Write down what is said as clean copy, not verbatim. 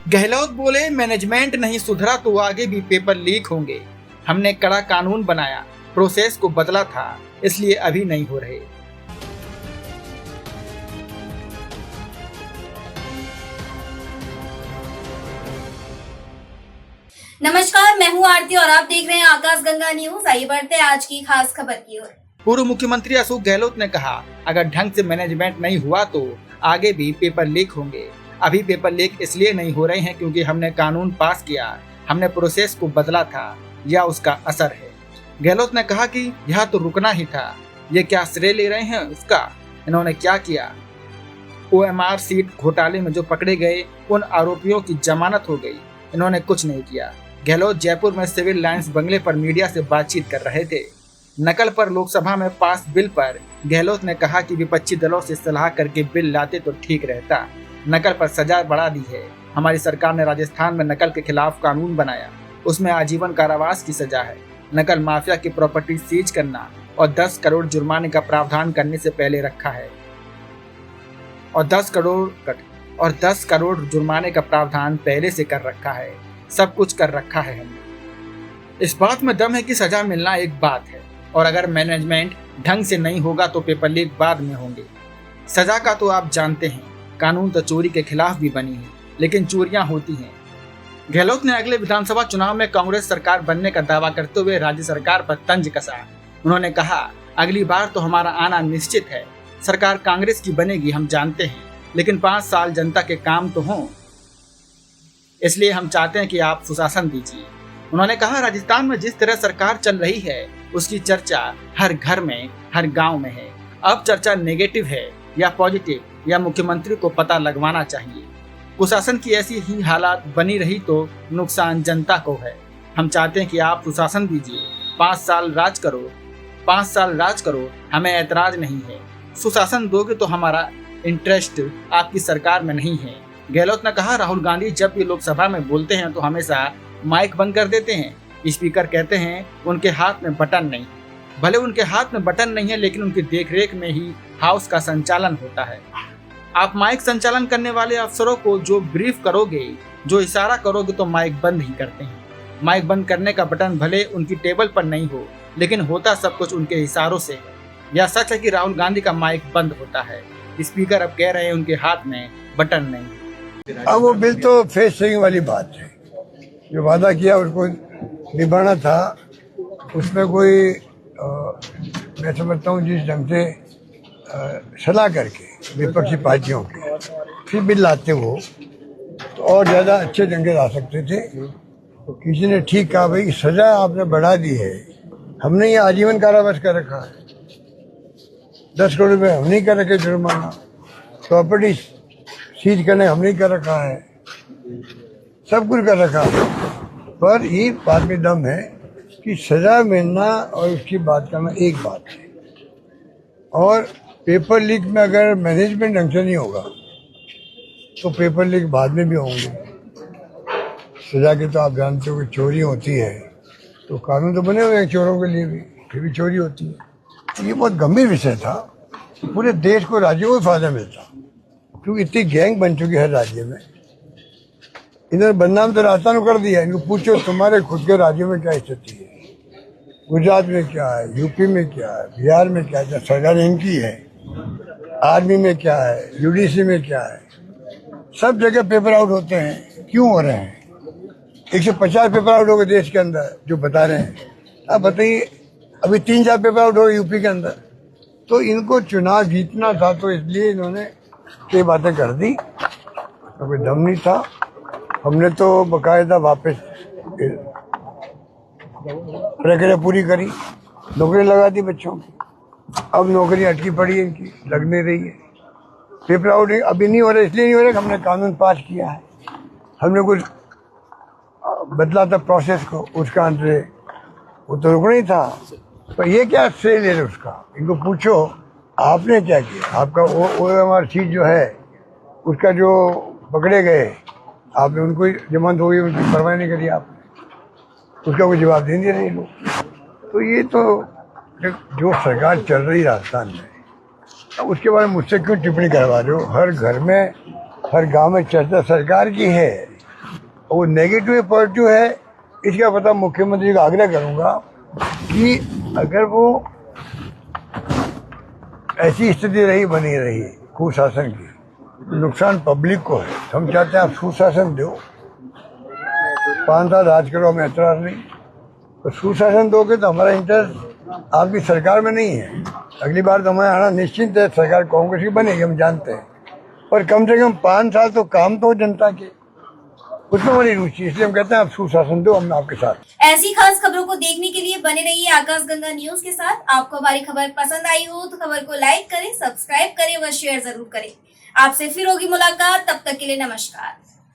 गहलोत बोले, मैनेजमेंट नहीं सुधरा तो आगे भी पेपर लीक होंगे। हमने कड़ा कानून बनाया, प्रोसेस को बदला था, इसलिए अभी नहीं हो रहे। नमस्कार, मैं हूं आरती और आप देख रहे हैं आकाश गंगा न्यूज। आइए बढ़ते हैं आज की खास खबर की ओर। पूर्व मुख्यमंत्री अशोक गहलोत ने कहा, अगर ढंग से मैनेजमेंट नहीं हुआ तो आगे भी पेपर लीक होंगे। अभी पेपर लीक इसलिए नहीं हो रहे हैं क्योंकि हमने कानून पास किया, हमने प्रोसेस को बदला था, या उसका असर है। गहलोत ने कहा कि यह तो रुकना ही था, ये क्या श्रेय ले रहे हैं उसका? इन्होंने क्या किया? OMR सीट घोटाले में जो पकड़े गए उन आरोपियों की जमानत हो गई, इन्होंने कुछ नहीं किया। गहलोत जयपुर में सिविल लाइंस बंगले पर मीडिया से बातचीत कर रहे थे। नकल पर लोकसभा में पास बिल पर गहलोत ने कहा कि विपक्षी दलों से सलाह करके बिल लाते तो ठीक रहता। नकल पर सजा बढ़ा दी है। हमारी सरकार ने राजस्थान में नकल के खिलाफ कानून बनाया, उसमें आजीवन कारावास की सजा है। नकल माफिया की प्रॉपर्टी सीज करना और 10 करोड़ जुर्माने का प्रावधान करने से पहले रखा है, और 10 करोड़ जुर्माने का प्रावधान पहले से कर रखा है। सब कुछ कर रखा है हमने। इस बात में दम है कि सजा मिलना एक बात है, और अगर मैनेजमेंट ढंग से नहीं होगा तो पेपर लीक बाद में होंगे। सजा का तो आप जानते हैं, कानून तो चोरी के खिलाफ भी बनी है, लेकिन चोरियां होती हैं। गहलोत ने अगले विधानसभा चुनाव में कांग्रेस सरकार बनने का दावा करते हुए राज्य सरकार पर तंज कसा। उन्होंने कहा, अगली बार तो हमारा आना निश्चित है। सरकार कांग्रेस की बनेगी, हम जानते हैं, लेकिन 5 साल जनता के काम तो हों, इसलिए हम चाहते हैं कि आप सुशासन दीजिए। उन्होंने कहा, राजस्थान में जिस तरह सरकार चल रही है उसकी चर्चा हर घर में, हर गांव में है। अब चर्चा नेगेटिव है या पॉजिटिव, या मुख्यमंत्री को पता लगवाना चाहिए। कुशासन की ऐसी ही हालात बनी रही तो नुकसान जनता को है। हम चाहते हैं कि आप सुशासन दीजिए। 5 साल राज करो, हमें ऐतराज नहीं है। सुशासन दोगे तो हमारा इंटरेस्ट आपकी सरकार में नहीं है। गहलोत ने कहा, राहुल गांधी जब भी लोकसभा में बोलते हैं तो हमेशा माइक बंद कर देते हैं। स्पीकर कहते हैं उनके हाथ में बटन नहीं। भले उनके हाथ में बटन नहीं है, लेकिन उनकी देखरेख में ही हाउस का संचालन होता है। आप माइक संचालन करने वाले अफसरों को जो ब्रीफ करोगे, जो इशारा करोगे, तो माइक बंद ही करते हैं। माइक बंद करने का बटन भले उनकी टेबल पर नहीं हो, लेकिन होता सब कुछ उनके इशारों से है। यह सच है कि राहुल गांधी का माइक बंद होता है। स्पीकर अब कह रहे हैं उनके हाथ में बटन नहीं। अब वो बिल तो फेस सेविंग वाली बात है, जो वादा किया उसको निभाना था। उसमें कोई मैं समझता हूँ जिस ढंग से सलाह करके विपक्षी पार्टियों के फिर बिल लाते हो तो और ज़्यादा अच्छे ढंग से ला सकते थे। तो किसी ने ठीक कहा, भाई सजा आपने बढ़ा दी है, हमने ये आजीवन कारावास कर रखा है, 10 करोड़ रुपये हमने कर रखे जुर्माना, प्रॉपर्टी सीज करने हमने कर रखा है, सब कुछ कर रखा है। पर ये बात में दम है कि सजा मिलना और उसकी बात करना एक बात है, और पेपर लीक में अगर मैनेजमेंट ढंग से नहीं होगा तो पेपर लीक बाद में भी होंगे। सजा के तो आप जानते हो कि चोरी होती है तो कानून तो बने हुए हैं चोरों के लिए भी, फिर भी चोरी होती है। तो ये बहुत गंभीर विषय था। पूरे देश को, राज्यों को फायदा मिलता, क्योंकि इतनी गैंग बन चुकी है हर राज्य में। इधर बदनाम तो राजस्थान को कर दिया। इनको पूछो तुम्हारे खुद के राज्यों में क्या स्थिति है, गुजरात में क्या है, यूपी में क्या है, बिहार में क्या है, सरकार इनकी है, आर्मी में क्या है, यूडीसी में क्या है, सब जगह पेपर आउट होते हैं। क्यों हो रहे हैं? 150 पेपर आउट हो गए देश के अंदर, जो बता रहे हैं। अब बताइए, अभी 3-4 पेपर आउट हो गए यूपी के अंदर। तो इनको चुनाव जीतना था, तो इसलिए इन्होंने ये बातें कर दी। तो कोई दम नहीं था। हमने तो बकायदा वापस प्रक्रिया पूरी करी, नौकरी लगा दी बच्चों की। अब नौकरी अटकी पड़ी है इनकी, लग नहीं रही है। पेपर आउट अभी नहीं हो रहा, इसलिए नहीं हो रहा, हमने कानून पास किया है, हमने कुछ बदला था प्रोसेस को, उसका अंत वो तो रुकना ही था। पर ये क्या श्रेय ले रहे उसका? इनको पूछो आपने क्या किया। आपका OMR सीट जो है उसका जो पकड़े गए, आपने उनको जमानत हो गई, उनकी परवाह नहीं करी आपने, उसका कोई जवाब दे नहीं रहे लोग। तो ये तो जो सरकार चल रही राजस्थान में, अब उसके बारे में मुझसे क्यों टिप्पणी करवा रहे हो? हर घर में, हर गांव में चर्चा सरकार की है, वो नेगेटिव है पॉजिटिव है इसका पता मुख्यमंत्री को आग्रह करूंगा कि अगर वो ऐसी स्थिति रही बनी रही कुशासन की, नुकसान पब्लिक को है। तो हम चाहते हैं आप सुशासन दो, 5 साल राज करो, हमें एतराज नहीं, तो सुशासन दोगे तो हमारा इंटरेस्ट आपकी सरकार में नहीं है। अगली बार तो हमें आना निश्चित है, सरकार कांग्रेस की बनेगी, हम जानते हैं, पर कम से कम 5 साल तो काम तो जनता के, उसमें हमारी रुचि, इसलिए हम कहते हैं आप सुशासन दो, हम आपके साथ। ऐसी खास खबरों को देखने के लिए बने रहिए आकाशगंगा न्यूज के साथ। आपको हमारी खबर पसंद आई हो तो खबर को लाइक करें, सब्सक्राइब करें व शेयर जरूर करें। आपसे फिर होगी मुलाकात, तब तक के लिए नमस्कार।